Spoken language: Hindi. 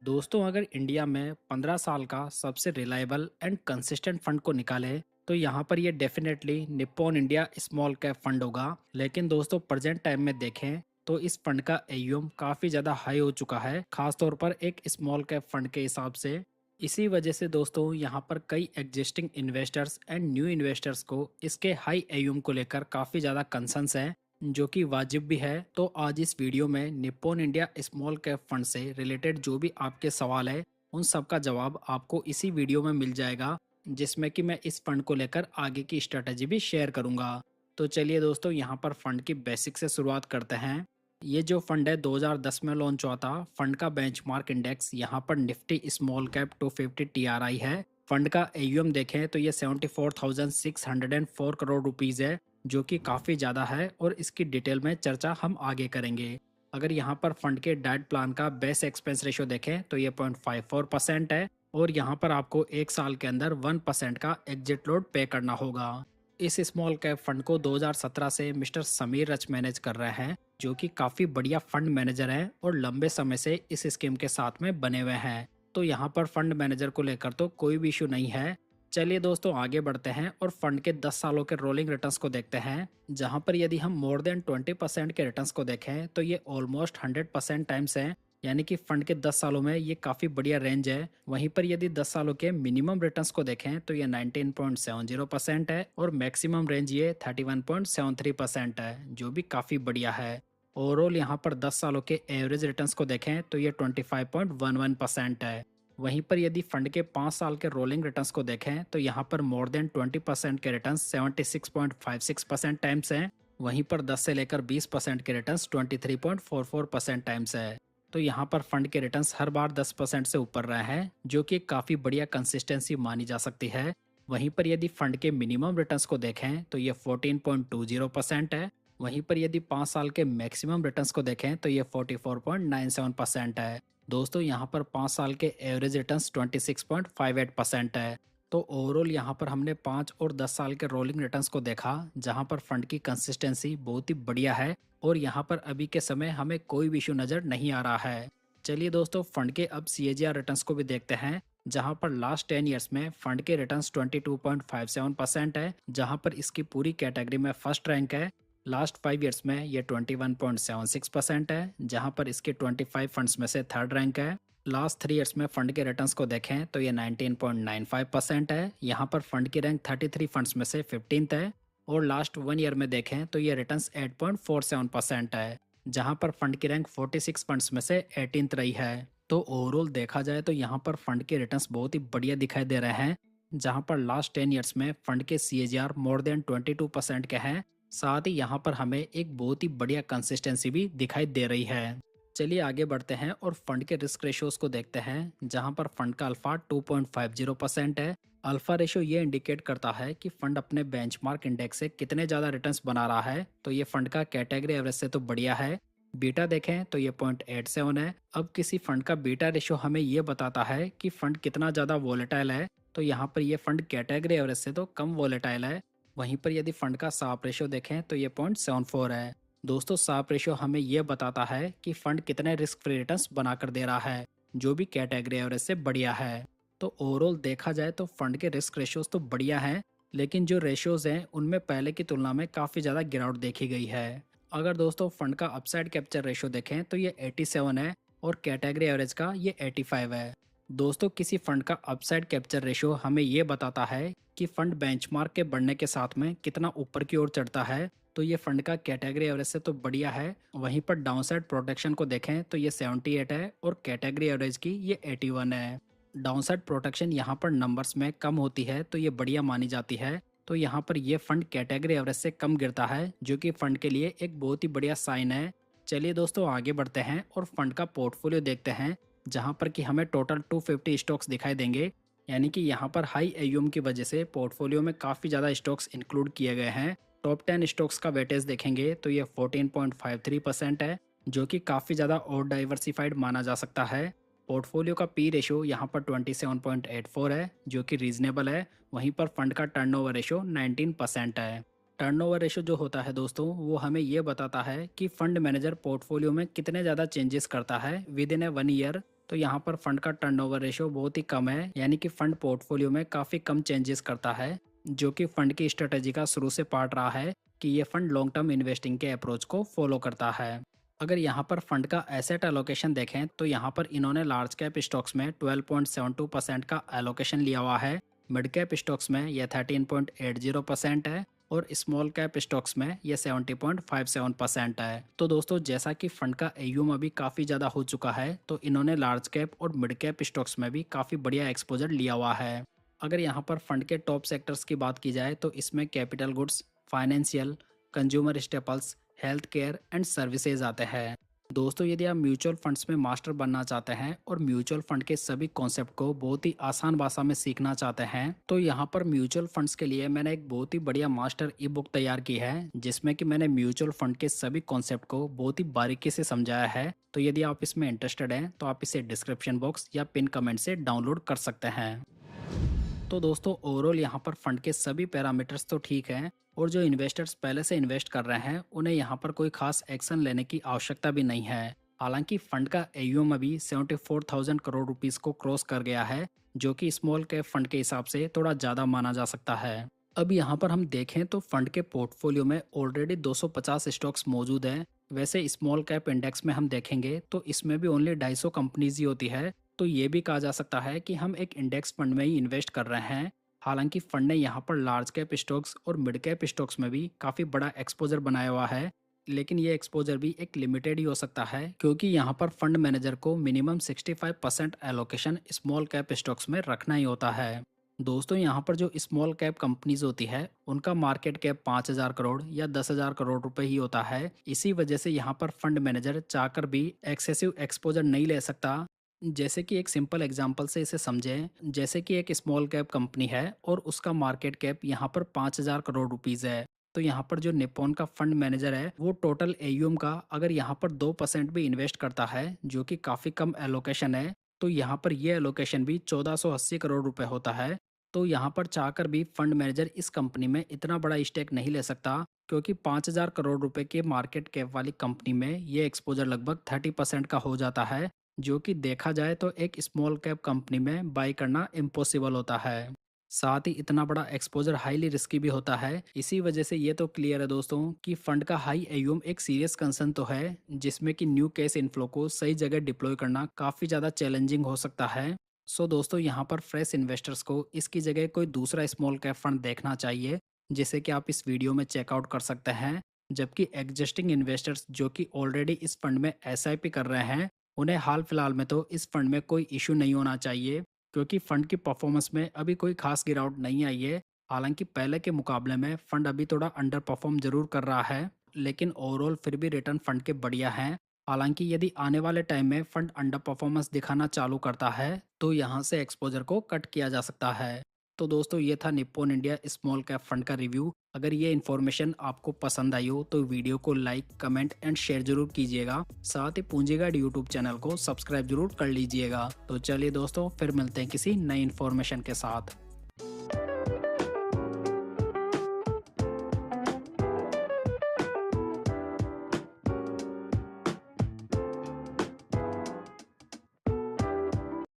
दोस्तों, अगर इंडिया में 15 साल का सबसे रिलायबल एंड कंसिस्टेंट फंड को निकाले तो यहाँ पर ये definitely Nippon India small cap fund होगा। लेकिन दोस्तों, प्रेजेंट टाइम में देखें तो इस फंड का एयूएम काफी ज्यादा हाई हो चुका है, खासतौर पर एक स्मॉल कैप फंड के हिसाब से। इसी वजह से दोस्तों, यहाँ पर कई existing investors and new investors को इसके हाई एयूएम को लेकर काफी ज्यादा कंसर्न्स है, जो कि वाजिब भी है। तो आज इस वीडियो में Nippon India small cap fund से रिलेटेड जो भी आपके सवाल है, उन सब का जवाब आपको इसी वीडियो में मिल जाएगा, जिसमें कि मैं इस फंड को लेकर आगे की स्ट्रेटेजी भी शेयर करूंगा। तो चलिए दोस्तों, यहाँ पर फंड की बेसिक से शुरुआत करते हैं। ये जो फंड है 2010 में लॉन्च हुआ था। फंड का बेंचमार्क इंडेक्स यहाँ पर निफ्टी स्मॉल कैप 250 टीआरआई है। फंड का एयूएम देखें तो ये 74,604 करोड़ रुपीज है, जो कि काफी ज्यादा है और इसकी डिटेल में चर्चा हम आगे करेंगे। अगर यहाँ पर फंड के डाइट प्लान का बेस एक्सपेंस रेशियो देखें तो ये 0.54% है और यहाँ पर आपको एक साल के अंदर 1% का एग्जिट लोड पे करना होगा। इस स्मॉल कैप फंड को 2017 से मिस्टर समीर रच मैनेज कर रहे हैं, जो कि काफी बढ़िया फंड मैनेजर हैं और लंबे समय से इस स्कीम के साथ में बने हुए हैं। तो यहाँ पर फंड मैनेजर को लेकर तो कोई भी इशू नहीं है। चलिए दोस्तों, आगे बढ़ते हैं और फंड के 10 सालों के रोलिंग रिटर्न्स को देखते हैं, जहां पर यदि हम मोर देन 20% के रिटर्न्स को देखें तो ये ऑलमोस्ट 100% टाइम्स हैं। यानी कि फंड के 10 सालों में ये काफी बढ़िया रेंज है। वहीं पर यदि 10 सालों के मिनिमम रिटर्न्स को देखें तो ये 19.70% है और मैक्सिमम रेंज ये 31.73% है, जो भी काफी बढ़िया है। ओवरऑल यहाँ पर 10 सालों के एवरेज रिटर्न्स को देखें तो ये 25.11% है। वहीं पर यदि फंड के 5 साल के रोलिंग रिटर्न्स को देखें तो यहाँ पर मोर देन 20% के रिटर्न्स 76.56% टाइम्स हैं। वहीं पर 10 से लेकर 20% के रिटर्न्स 23.44% टाइम्स है। तो यहाँ पर फंड के रिटर्न्स हर बार 10% से ऊपर रहे हैं, जो कि काफी बढ़िया कंसिस्टेंसी मानी जा सकती है। वहीं पर यदि फंड के मिनिमम रिटर्न्स को देखें तो ये 14.20% है। वहीं पर यदि 5 साल के मैक्सिमम रिटर्न्स को देखें तो ये 44.97% है। दोस्तों, यहाँ पर 5 साल के एवरेज रिटर्न्स 26.58% है। तो ओवरऑल यहाँ पर हमने 5 और 10 साल के रोलिंग रिटर्न्स को देखा, जहाँ पर फंड की कंसिस्टेंसी बहुत ही बढ़िया है और यहाँ पर अभी के समय हमें कोई भी इशू नजर नहीं आ रहा है। चलिए दोस्तों, फंड के अब सीएजीआर रिटर्न्स को भी देखते हैं, जहाँ पर लास्ट 10 ईयर्स में फंड के रिटर्न्स 22.57% है, जहाँ पर इसकी पूरी कैटेगरी में फर्स्ट रैंक है। लास्ट 5 ईयर्स में ये 21.76% है, जहां पर इसके 25 फंड्स में से थर्ड रैंक है। लास्ट 3 ईयर्स में फंड के रिटर्न्स को देखें तो ये 19.95% है। यहां पर फंड की रैंक 33 फंड्स में से 15th है और लास्ट 1 ईयर में देखें तो ये रिटर्न्स 8.47% है, जहां पर फंड की रैंक 46 फंड्स में से 18th रही है। तो ओवरऑल देखा जाए तो यहाँ पर फंड के रिटर्न्स बहुत ही बढ़िया दिखाई दे रहे हैं, जहां पर लास्ट 10 ईयर्स में फंड के सीएजीआर मोर देन 22% के हैं। साथ ही यहाँ पर हमें एक बहुत ही बढ़िया कंसिस्टेंसी भी दिखाई दे रही है। चलिए आगे बढ़ते हैं और फंड के रिस्क रेशियोज को देखते हैं, जहां पर फंड का अल्फा 2.50% है। अल्फा रेशियो ये इंडिकेट करता है कि फंड अपने बेंचमार्क इंडेक्स से कितने ज्यादा रिटर्न्स बना रहा है। तो ये फंड का कैटेगरी एवरेज से तो बढ़िया है। बीटा देखें तो ये 0.87 है। अब किसी फंड का बीटा रेशियो हमें ये बताता है कि फंड कितना ज्यादा वोलेटाइल है। तो यहाँ पर ये फंड कैटेगरी एवरेज से तो कम वोलेटाइल है। वहीं पर यदि फंड का साप रेशियो देखें तो ये 0.74 है। दोस्तों, साप रेशियो हमें यह बताता है कि फंड कितने रिस्क फ्री रिटर्न्स बनाकर दे रहा है, जो भी कैटेगरी एवरेज से बढ़िया है। तो ओवरऑल देखा जाए तो फंड के रिस्क रेशियोज तो बढ़िया हैं, लेकिन जो रेशियोज हैं उनमें पहले की तुलना में काफी ज्यादा गिरावट देखी गई है। अगर दोस्तों फंड का अपसाइड कैप्चर रेशियो देखें तो ये 87 है और कैटेगरी एवरेज का ये 85 है। दोस्तों, किसी फंड का अपसाइड कैप्चर रेशियो हमें ये बताता है कि फंड बेंचमार्क के बढ़ने के साथ में कितना ऊपर की ओर चढ़ता है। तो ये फंड का कैटेगरी एवरेज से तो बढ़िया है। वहीं पर डाउनसाइड प्रोटेक्शन को देखें तो ये 78 है और कैटेगरी एवरेज की ये 81 है। डाउनसाइड प्रोटेक्शन यहाँ पर नंबर्स में कम होती है तो ये बढ़िया मानी जाती है। तो यहाँ पर ये फंड कैटेगरी एवरेज से कम गिरता है, जो कि फंड के लिए एक बहुत ही बढ़िया साइन है। चलिए दोस्तों, आगे बढ़ते हैं और फंड का पोर्टफोलियो देखते हैं, जहां पर कि हमें टोटल 250 स्टॉक्स दिखाई देंगे। यानी कि यहाँ पर हाई एयूएम की वजह से पोर्टफोलियो में काफी ज्यादा स्टॉक्स इंक्लूड किए गए हैं। टॉप 10 स्टॉक्स का वेटेज देखेंगे तो ये 14.53% है, जो कि काफी ज्यादा और डाइवर्सिफाइड माना जा सकता है। पोर्टफोलियो का पी रेशियो यहाँ पर 27.84 है, जो कि रीजनेबल है। वहीं पर फंड का टर्नओवर रेशियो 19% है। टर्नओवर रेशियो जो होता है दोस्तों, वो हमें ये बताता है कि फंड मैनेजर पोर्टफोलियो में कितने ज़्यादा चेंजेस करता है विद इन ए 1 ईयर। तो यहाँ पर फंड का टर्नओवर रेशियो बहुत ही कम है, यानी कि फंड पोर्टफोलियो में काफ़ी कम चेंजेस करता है, जो कि फंड की स्ट्रेटेजी का शुरू से पार्ट रहा है कि ये फंड लॉन्ग टर्म इन्वेस्टिंग के अप्रोच को फॉलो करता है। अगर यहाँ पर फंड का एसेट एलोकेशन देखें तो यहाँ पर इन्होंने लार्ज कैप स्टॉक्स में 12.72% का एलोकेशन लिया हुआ है, मिड कैप स्टॉक्स में यह 13.80% है और स्मॉल कैप स्टॉक्स में यह 70.57% है। तो दोस्तों जैसा कि फंड का एयूएम अभी काफ़ी ज़्यादा हो चुका है, तो इन्होंने लार्ज कैप और मिड कैप स्टॉक्स में भी काफ़ी बढ़िया एक्सपोजर लिया हुआ है। अगर यहाँ पर फंड के टॉप सेक्टर्स की बात की जाए तो इसमें capital goods, financial, consumer staples, health care and services आते हैं। दोस्तों यदि आप म्यूचुअल फंड्स में मास्टर बनना चाहते हैं और म्यूचुअल फंड के सभी कॉन्सेप्ट को बहुत ही आसान भाषा में सीखना चाहते हैं, तो यहाँ पर म्यूचुअल फंड्स के लिए मैंने एक बहुत ही बढ़िया मास्टर ई बुक तैयार की है, जिसमें कि मैंने म्यूचुअल फंड के सभी कॉन्सेप्ट को बहुत ही बारीकी से समझाया है। तो यदि आप इसमें इंटरेस्टेड हैं तो आप इसे डिस्क्रिप्शन बॉक्स या पिन कमेंट से डाउनलोड कर सकते हैं। तो दोस्तों ओवरऑल यहाँ पर फंड के सभी पैरामीटर्स तो ठीक हैं और जो इन्वेस्टर्स पहले से इन्वेस्ट कर रहे हैं उन्हें यहाँ पर कोई खास एक्शन लेने की आवश्यकता भी नहीं है। हालांकि फंड का एयूएम अभी 74,000 करोड़ रुपीस को क्रॉस कर गया है, जो कि स्मॉल कैप फंड के हिसाब से थोड़ा ज़्यादा माना जा सकता है। अब यहाँ पर हम देखें तो फंड के पोर्टफोलियो में ऑलरेडी 250 स्टॉक्स मौजूद हैं। वैसे स्मॉल कैप इंडेक्स में हम देखेंगे तो इसमें भी ओनली 250 कंपनीज ही होती है, तो ये भी कहा जा सकता है कि हम एक इंडेक्स फंड में ही इन्वेस्ट कर रहे हैं। हालांकि फंड ने यहाँ पर लार्ज कैप स्टॉक्स और मिड कैप स्टॉक्स में भी काफ़ी बड़ा एक्सपोजर बनाया हुआ है, लेकिन ये एक्सपोजर भी एक लिमिटेड ही हो सकता है, क्योंकि यहाँ पर फंड मैनेजर को minimum 65% allocation small cap stocks में रखना ही होता है। दोस्तों यहाँ पर जो स्मॉल कैप कंपनीज होती है उनका मार्केट कैप 5,000 करोड़ या 10,000 करोड़ रुपए ही होता है। इसी वजह से यहाँ पर फंड मैनेजर चाहकर भी एक्सेसिव एक्सपोजर नहीं ले सकता। जैसे कि एक सिंपल एग्जांपल से इसे समझें, जैसे कि एक स्मॉल कैप कंपनी है और उसका मार्केट कैप यहाँ पर 5,000 करोड़ रुपीस है, तो यहाँ पर जो निप्पॉन का फंड मैनेजर है वो टोटल एयूएम का अगर यहाँ पर 2% भी इन्वेस्ट करता है, जो कि काफ़ी कम एलोकेशन है, तो यहाँ पर ये एलोकेशन भी 1480 करोड़ रुपए होता है। तो यहाँ पर चाहकर भी फंड मैनेजर इस कंपनी में इतना बड़ा स्टेक नहीं ले सकता, क्योंकि 5,000 करोड़ रुपए के मार्केट कैप वाली कंपनी में ये एक्सपोजर लगभग 30% का हो जाता है, जो कि देखा जाए तो एक स्मॉल कैप कंपनी में बाई करना इम्पॉसिबल होता है। साथ ही इतना बड़ा एक्सपोजर हाईली रिस्की भी होता है। इसी वजह से ये तो क्लियर है दोस्तों कि फंड का हाई एयूएम एक सीरियस कंसर्न तो है, जिसमें कि न्यू कैश इनफ्लो को सही जगह डिप्लॉय करना काफ़ी ज़्यादा चैलेंजिंग हो सकता है। सो दोस्तों यहाँ पर फ्रेश इन्वेस्टर्स को इसकी जगह कोई दूसरा स्मॉल कैप फंड देखना चाहिए, जिसे कि आप इस वीडियो में चेकआउट कर सकते हैं। जबकि एग्जिस्टिंग इन्वेस्टर्स जो कि ऑलरेडी इस फंड में एसआईपी कर रहे हैं, उन्हें हाल फिलहाल में तो इस फंड में कोई इशू नहीं होना चाहिए, क्योंकि फंड की परफॉर्मेंस में अभी कोई खास गिरावट नहीं आई है। हालांकि पहले के मुकाबले में फंड अभी थोड़ा अंडर परफॉर्म जरूर कर रहा है, लेकिन ओवरऑल फिर भी रिटर्न फंड के बढ़िया हैं। हालांकि यदि आने वाले टाइम में फंड अंडर परफॉर्मेंस दिखाना चालू करता है तो यहाँ से एक्सपोजर को कट किया जा सकता है। तो दोस्तों ये था Nippon India small cap fund का रिव्यू। अगर ये इन्फॉर्मेशन आपको पसंद आई हो तो वीडियो को लाइक, कमेंट एंड शेयर जरूर कीजिएगा। साथ ही पूंजी गाइड यूट्यूब चैनल को सब्सक्राइब जरूर कर लीजिएगा। तो चलिए दोस्तों फिर मिलते हैं किसी नई इन्फॉर्मेशन के साथ।